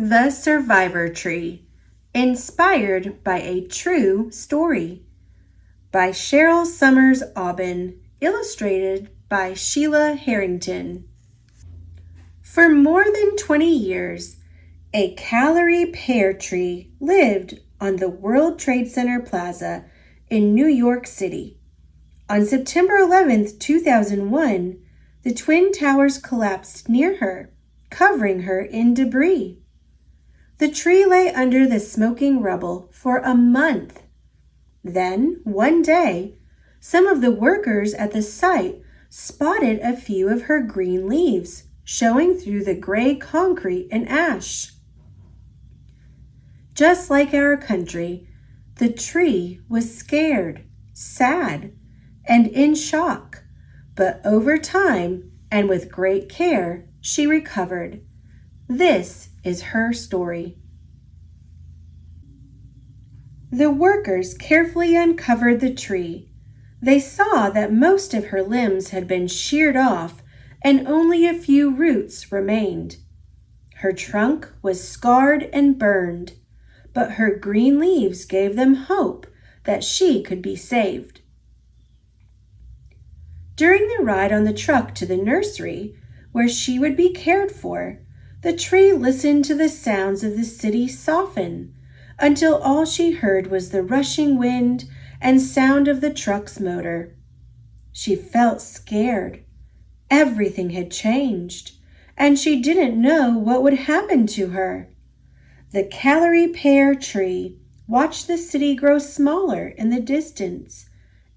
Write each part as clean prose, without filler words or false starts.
The Survivor Tree, inspired by a true story, by Cheryl Summers Aubin, illustrated by Sheila Harrington. For more than 20 years, a Callery pear tree lived on the World Trade Center Plaza in New York City. On September 11, 2001, the Twin Towers collapsed near her, covering her in debris. The tree lay under the smoking rubble for a month. Then, one day, some of the workers at the site spotted a few of her green leaves showing through the gray concrete and ash. Just like our country, the tree was scared, sad, and in shock, but over time and with great care, she recovered. This is her story. The workers carefully uncovered the tree. They saw that most of her limbs had been sheared off and only a few roots remained. Her trunk was scarred and burned, but her green leaves gave them hope that she could be saved. During the ride on the truck to the nursery, where she would be cared for, the tree listened to the sounds of the city soften until all she heard was the rushing wind and sound of the truck's motor. She felt scared. Everything had changed, and she didn't know what would happen to her. The Callery pear tree watched the city grow smaller in the distance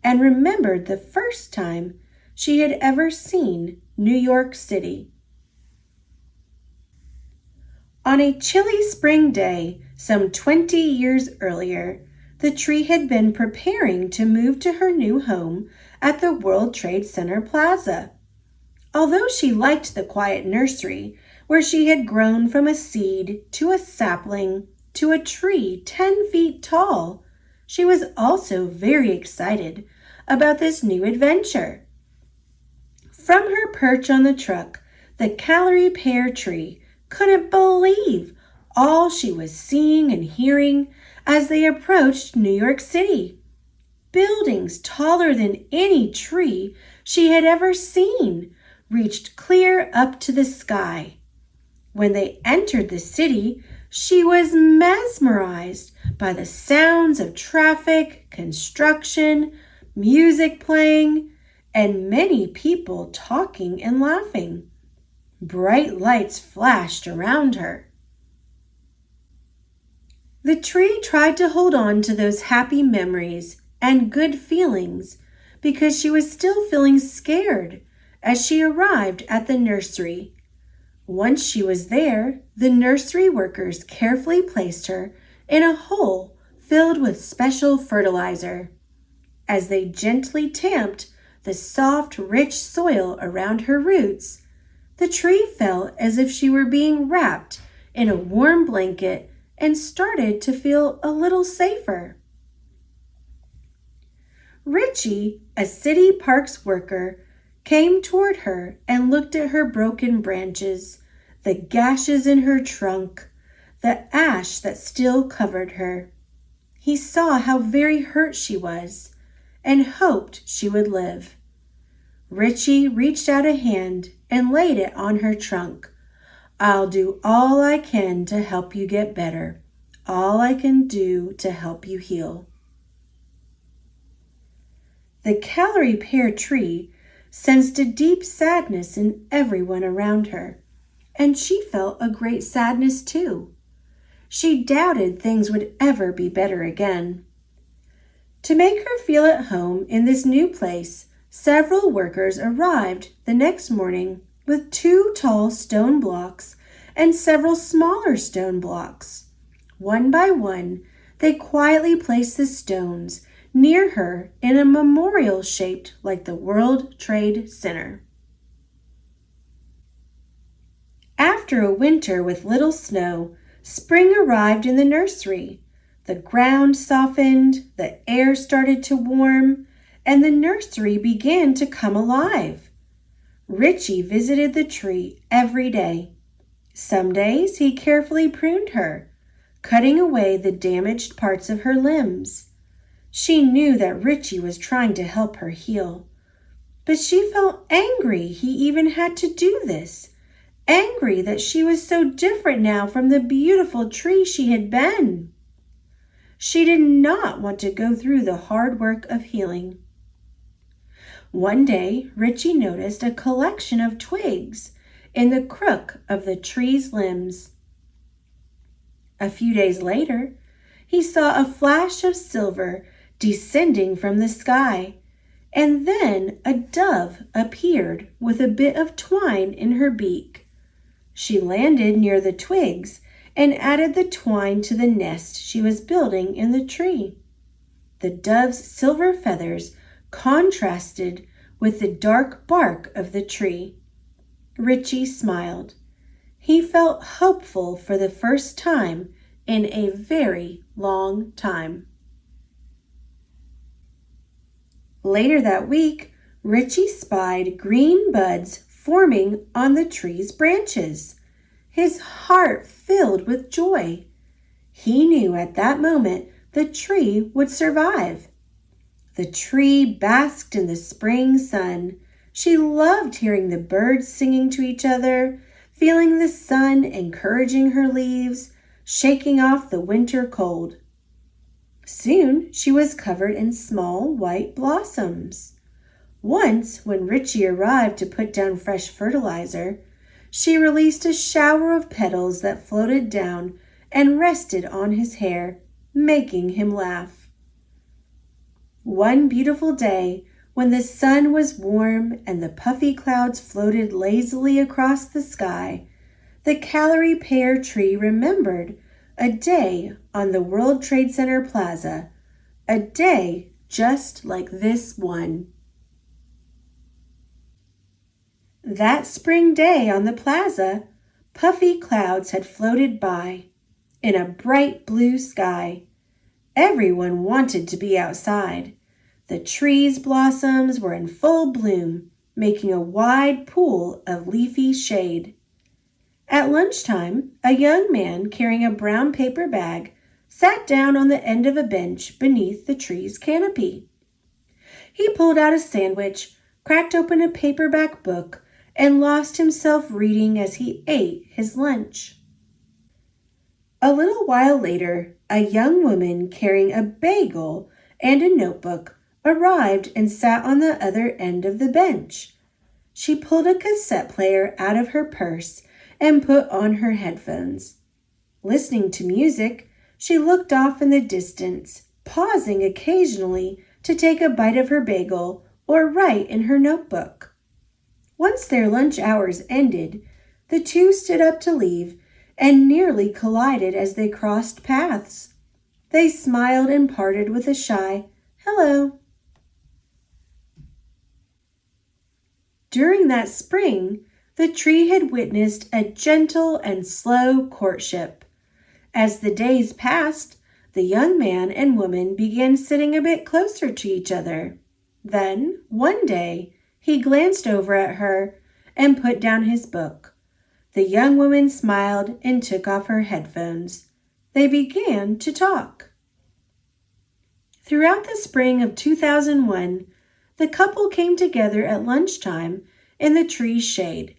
and remembered the first time she had ever seen New York City. On a chilly spring day, some 20 years earlier, the tree had been preparing to move to her new home at the World Trade Center Plaza. Although she liked the quiet nursery, where she had grown from a seed to a sapling to a tree 10 feet tall, she was also very excited about this new adventure. From her perch on the truck, the Callery pear tree couldn't believe all she was seeing and hearing as they approached New York City. Buildings taller than any tree she had ever seen reached clear up to the sky. When they entered the city, she was mesmerized by the sounds of traffic, construction, music playing, and many people talking and laughing. Bright lights flashed around her. The tree tried to hold on to those happy memories and good feelings because she was still feeling scared as she arrived at the nursery. Once she was there, the nursery workers carefully placed her in a hole filled with special fertilizer. As they gently tamped the soft, rich soil around her roots, the tree felt as if she were being wrapped in a warm blanket and started to feel a little safer. Richie, a city parks worker, came toward her and looked at her broken branches, the gashes in her trunk, the ash that still covered her. He saw how very hurt she was and hoped she would live. Richie reached out a hand and laid it on her trunk. "I'll do all I can to help you get better. All I can do to help you heal." The Callery pear tree sensed a deep sadness in everyone around her, and she felt a great sadness too. She doubted things would ever be better again. To make her feel at home in this new place, several workers arrived the next morning with 2 tall stone blocks and several smaller stone blocks. One by one, they quietly placed the stones near her in a memorial shaped like the World Trade Center. After a winter with little snow, spring arrived in the nursery. The ground softened, the air started to warm, and the nursery began to come alive. Richie visited the tree every day. Some days he carefully pruned her, cutting away the damaged parts of her limbs. She knew that Richie was trying to help her heal, but she felt angry he even had to do this, angry that she was so different now from the beautiful tree she had been. She did not want to go through the hard work of healing. One day, Richie noticed a collection of twigs in the crook of the tree's limbs. A few days later, he saw a flash of silver descending from the sky, and then a dove appeared with a bit of twine in her beak. She landed near the twigs and added the twine to the nest she was building in the tree. The dove's silver feathers contrasted with the dark bark of the tree. Richie smiled. He felt hopeful for the first time in a very long time. Later that week, Richie spied green buds forming on the tree's branches. His heart filled with joy. He knew at that moment the tree would survive. The tree basked in the spring sun. She loved hearing the birds singing to each other, feeling the sun encouraging her leaves, shaking off the winter cold. Soon she was covered in small white blossoms. Once, when Richie arrived to put down fresh fertilizer, she released a shower of petals that floated down and rested on his hair, making him laugh. One beautiful day, when the sun was warm and the puffy clouds floated lazily across the sky, the Callery pear tree remembered a day on the World Trade Center Plaza, a day just like this one. That spring day on the plaza, puffy clouds had floated by in a bright blue sky. Everyone wanted to be outside. The tree's blossoms were in full bloom, making a wide pool of leafy shade. At lunchtime, a young man carrying a brown paper bag sat down on the end of a bench beneath the tree's canopy. He pulled out a sandwich, cracked open a paperback book, and lost himself reading as he ate his lunch. A little while later, a young woman carrying a bagel and a notebook arrived and sat on the other end of the bench. She pulled a cassette player out of her purse and put on her headphones. Listening to music, she looked off in the distance, pausing occasionally to take a bite of her bagel or write in her notebook. Once their lunch hours ended, the two stood up to leave and nearly collided as they crossed paths. They smiled and parted with a shy hello. During that spring, the tree had witnessed a gentle and slow courtship. As the days passed, the young man and woman began sitting a bit closer to each other. Then, one day, he glanced over at her and put down his book. The young woman smiled and took off her headphones. They began to talk. Throughout the spring of 2001, the couple came together at lunchtime in the tree's shade.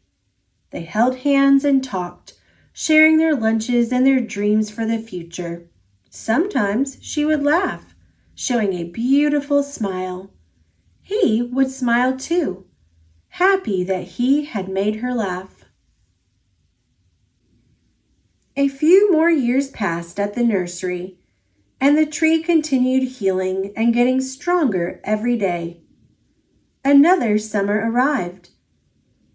They held hands and talked, sharing their lunches and their dreams for the future. Sometimes she would laugh, showing a beautiful smile. He would smile too, happy that he had made her laugh. A few more years passed at the nursery, and the tree continued healing and getting stronger every day. Another summer arrived.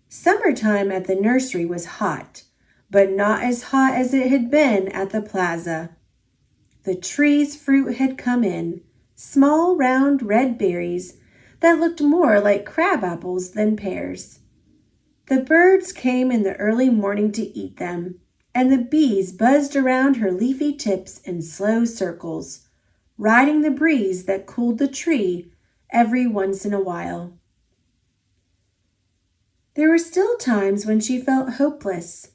Summertime at the nursery was hot, but not as hot as it had been at the plaza. The tree's fruit had come in, small round red berries that looked more like crab apples than pears. The birds came in the early morning to eat them, and the bees buzzed around her leafy tips in slow circles, riding the breeze that cooled the tree every once in a while. There were still times when she felt hopeless.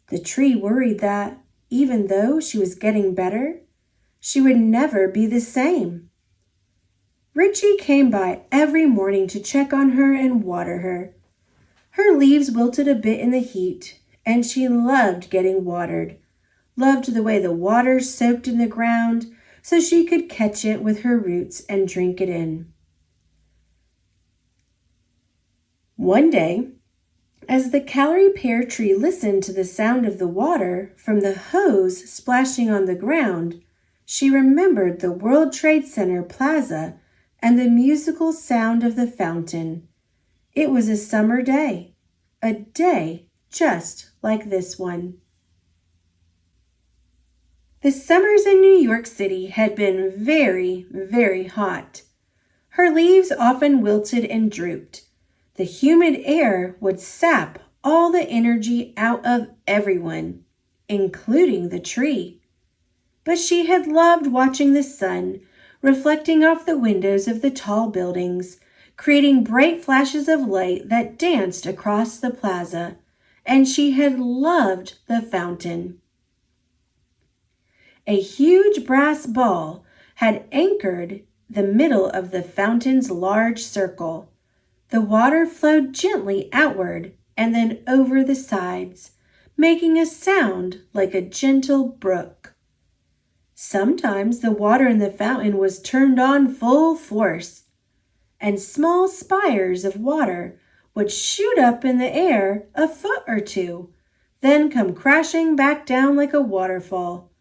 The tree worried that, even though she was getting better, she would never be the same. Richie came by every morning to check on her and water her. Her leaves wilted a bit in the heat, and she loved getting watered, loved the way the water soaked in the ground so she could catch it with her roots and drink it in. One day, as the Callery pear tree listened to the sound of the water from the hose splashing on the ground, she remembered the World Trade Center plaza and the musical sound of the fountain. It was a summer day, a day just like this one. The summers in New York City had been very, very hot. Her leaves often wilted and drooped. The humid air would sap all the energy out of everyone, including the tree. But she had loved watching the sun reflecting off the windows of the tall buildings, creating bright flashes of light that danced across the plaza, and she had loved the fountain. A huge brass ball had anchored the middle of the fountain's large circle. The water flowed gently outward and then over the sides, making a sound like a gentle brook. Sometimes the water in the fountain was turned on full force, and small spires of water would shoot up in the air a foot or two, then come crashing back down like a waterfall.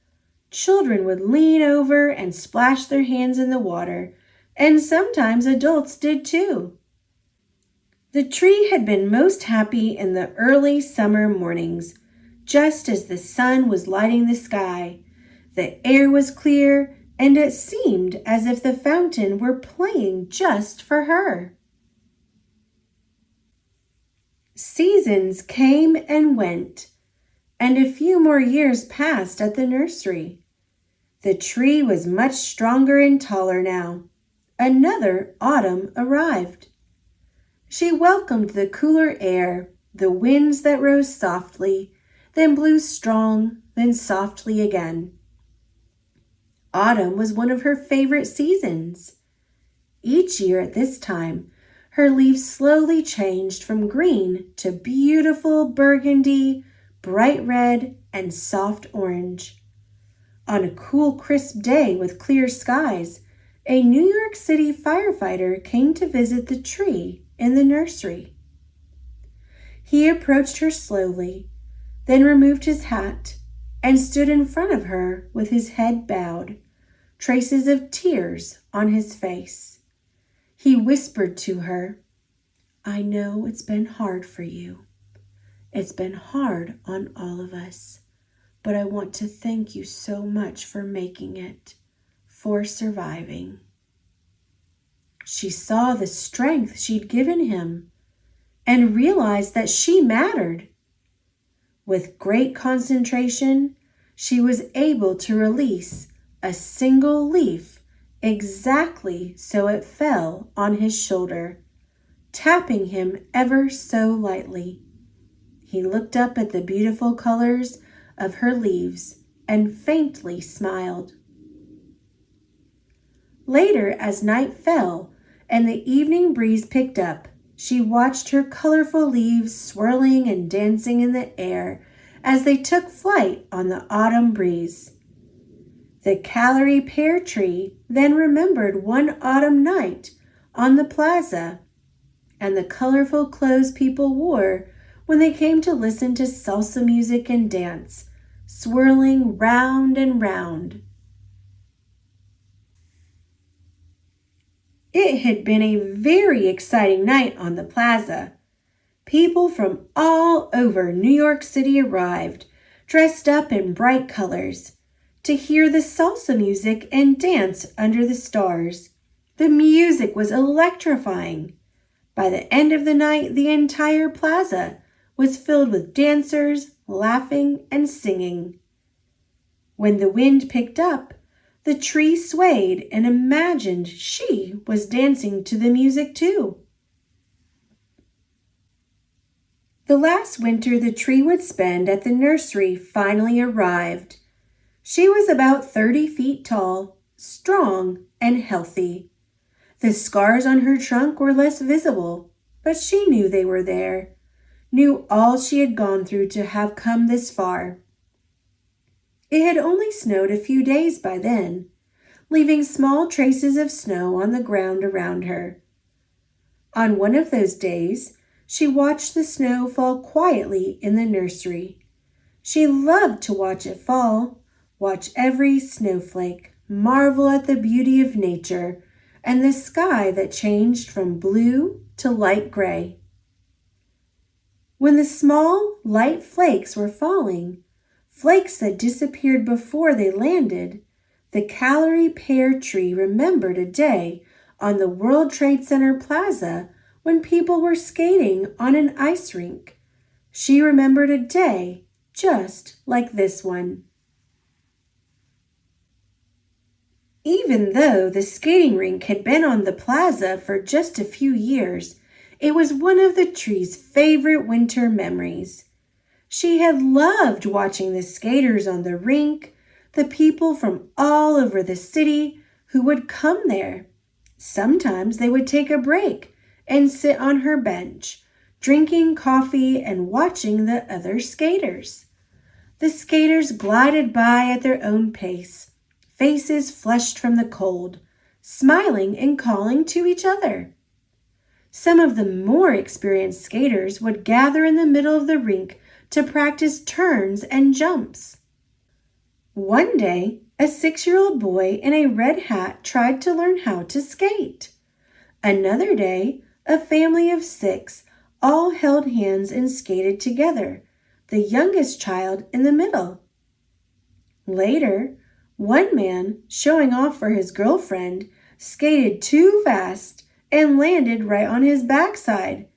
Children would lean over and splash their hands in the water, and sometimes adults did too. The tree had been most happy in the early summer mornings, just as the sun was lighting the sky. The air was clear, and it seemed as if the fountain were playing just for her. Seasons came and went, and a few more years passed at the nursery. The tree was much stronger and taller now. Another autumn arrived. She welcomed the cooler air, the winds that rose softly, then blew strong, then softly again. Autumn was one of her favorite seasons. Each year at this time, her leaves slowly changed from green to beautiful burgundy, bright red, and soft orange. On a cool, crisp day with clear skies, a New York City firefighter came to visit the tree in the nursery. He approached her slowly, then removed his hat and stood in front of her with his head bowed, traces of tears on his face. He whispered to her, "I know it's been hard for you. It's been hard on all of us, but I want to thank you so much for making it, for surviving." She saw the strength she'd given him and realized that she mattered. With great concentration, she was able to release a single leaf exactly so it fell on his shoulder, tapping him ever so lightly. He looked up at the beautiful colors of her leaves and faintly smiled. Later, as night fell and the evening breeze picked up, she watched her colorful leaves swirling and dancing in the air as they took flight on the autumn breeze. The Callery pear tree then remembered one autumn night on the plaza and the colorful clothes people wore when they came to listen to salsa music and dance, swirling round and round. It had been a very exciting night on the plaza. People from all over New York City arrived, dressed up in bright colors, to hear the salsa music and dance under the stars. The music was electrifying. By the end of the night, the entire plaza was filled with dancers, laughing and singing. When the wind picked up, the tree swayed and imagined she was dancing to the music too. The last winter the tree would spend at the nursery finally arrived. She was about 30 feet tall, strong, and healthy. The scars on her trunk were less visible, but she knew they were there, knew all she had gone through to have come this far. It had only snowed a few days by then, leaving small traces of snow on the ground around her. On one of those days, she watched the snow fall quietly in the nursery. She loved to watch it fall, watch every snowflake, marvel at the beauty of nature and the sky that changed from blue to light gray. When the small, light flakes were falling, flakes that disappeared before they landed, the Callery pear tree remembered a day on the World Trade Center Plaza when people were skating on an ice rink. She remembered a day just like this one. Even though the skating rink had been on the plaza for just a few years, it was one of the tree's favorite winter memories. She had loved watching the skaters on the rink, the people from all over the city who would come there. Sometimes they would take a break and sit on her bench, drinking coffee and watching the other skaters. The skaters glided by at their own pace, faces flushed from the cold, smiling and calling to each other. Some of the more experienced skaters would gather in the middle of the rink to practice turns and jumps. One day, a 6-year-old boy in a red hat tried to learn how to skate. Another day, a family of 6 all held hands and skated together, the youngest child in the middle. Later, one man, showing off for his girlfriend, skated too fast and landed right on his backside.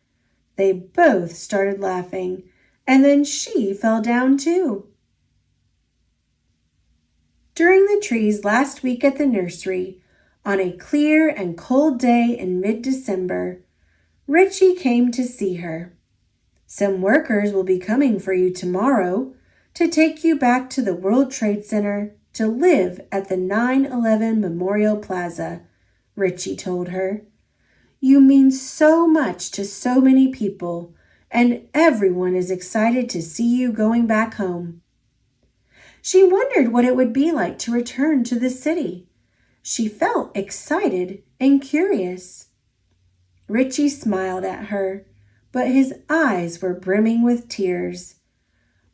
They both started laughing, and then she fell down too. During the tree's last week at the nursery, on a clear and cold day in mid-December, Richie came to see her. Some workers will be coming for you tomorrow to take you back to the World Trade Center to live at the 9/11 Memorial Plaza, Richie told her. You mean so much to so many people, and everyone is excited to see you going back home. She wondered what it would be like to return to the city. She felt excited and curious. Richie smiled at her, but his eyes were brimming with tears.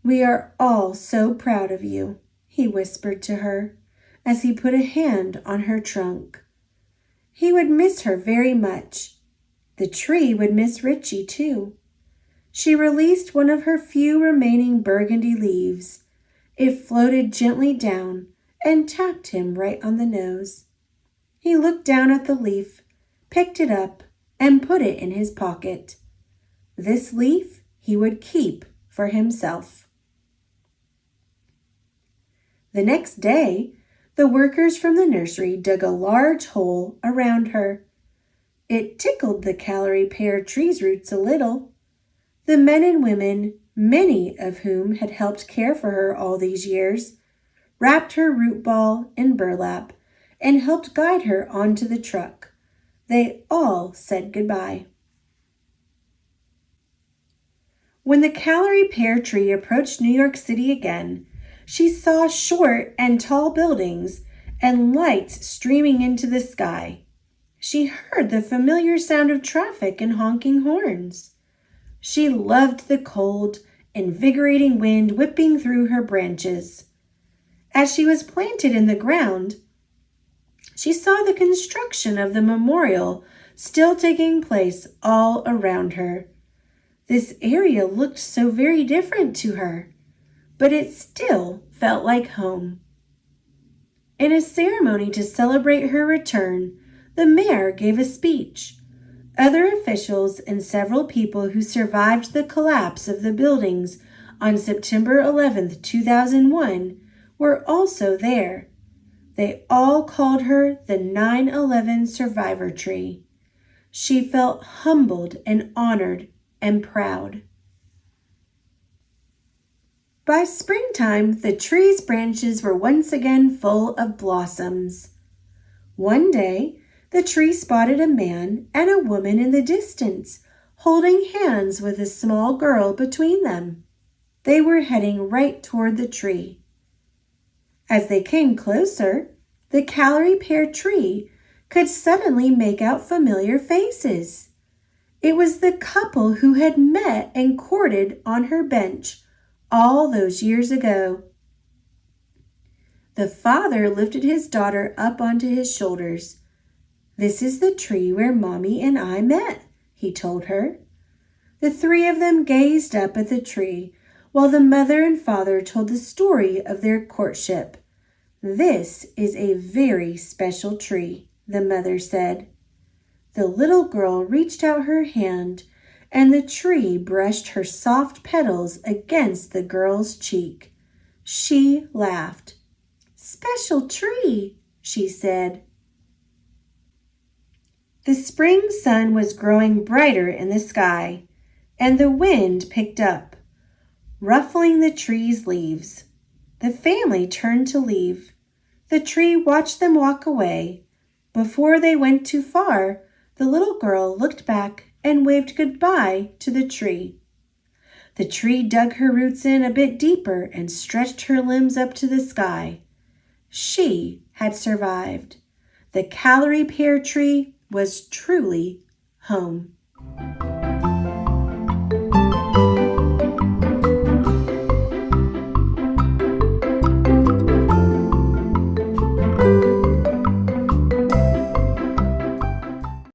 We are all so proud of you, he whispered to her as he put a hand on her trunk. He would miss her very much. The tree would miss Richie too. She released one of her few remaining burgundy leaves. It floated gently down and tapped him right on the nose. He looked down at the leaf, picked it up, and put it in his pocket. This leaf he would keep for himself. The next day, the workers from the nursery dug a large hole around her. It tickled the Callery pear tree's roots a little. The men and women, many of whom had helped care for her all these years, wrapped her root ball in burlap and helped guide her onto the truck. They all said goodbye. When the Callery pear tree approached New York City again, she saw short and tall buildings and lights streaming into the sky. She heard the familiar sound of traffic and honking horns. She loved the cold, invigorating wind whipping through her branches. As she was planted in the ground, she saw the construction of the memorial still taking place all around her. This area looked so very different to her, but it still felt like home. In a ceremony to celebrate her return, the mayor gave a speech. Other officials and several people who survived the collapse of the buildings on September 11, 2001, were also there. They all called her the 9/11 Survivor Tree. She felt humbled and honored and proud. By springtime, the tree's branches were once again full of blossoms. One day, the tree spotted a man and a woman in the distance, holding hands with a small girl between them. They were heading right toward the tree. As they came closer, the Callery pear tree could suddenly make out familiar faces. It was the couple who had met and courted on her bench all those years ago. The father lifted his daughter up onto his shoulders. "This is the tree where Mommy and I met," he told her. The three of them gazed up at the tree while the mother and father told the story of their courtship. "This is a very special tree," the mother said. The little girl reached out her hand, and the tree brushed her soft petals against the girl's cheek. She laughed. "Special tree," she said. The spring sun was growing brighter in the sky, and the wind picked up, ruffling the tree's leaves. The family turned to leave. The tree watched them walk away. Before they went too far, the little girl looked back and waved goodbye to the tree. The tree dug her roots in a bit deeper and stretched her limbs up to the sky. She had survived. The Callery pear tree was truly home.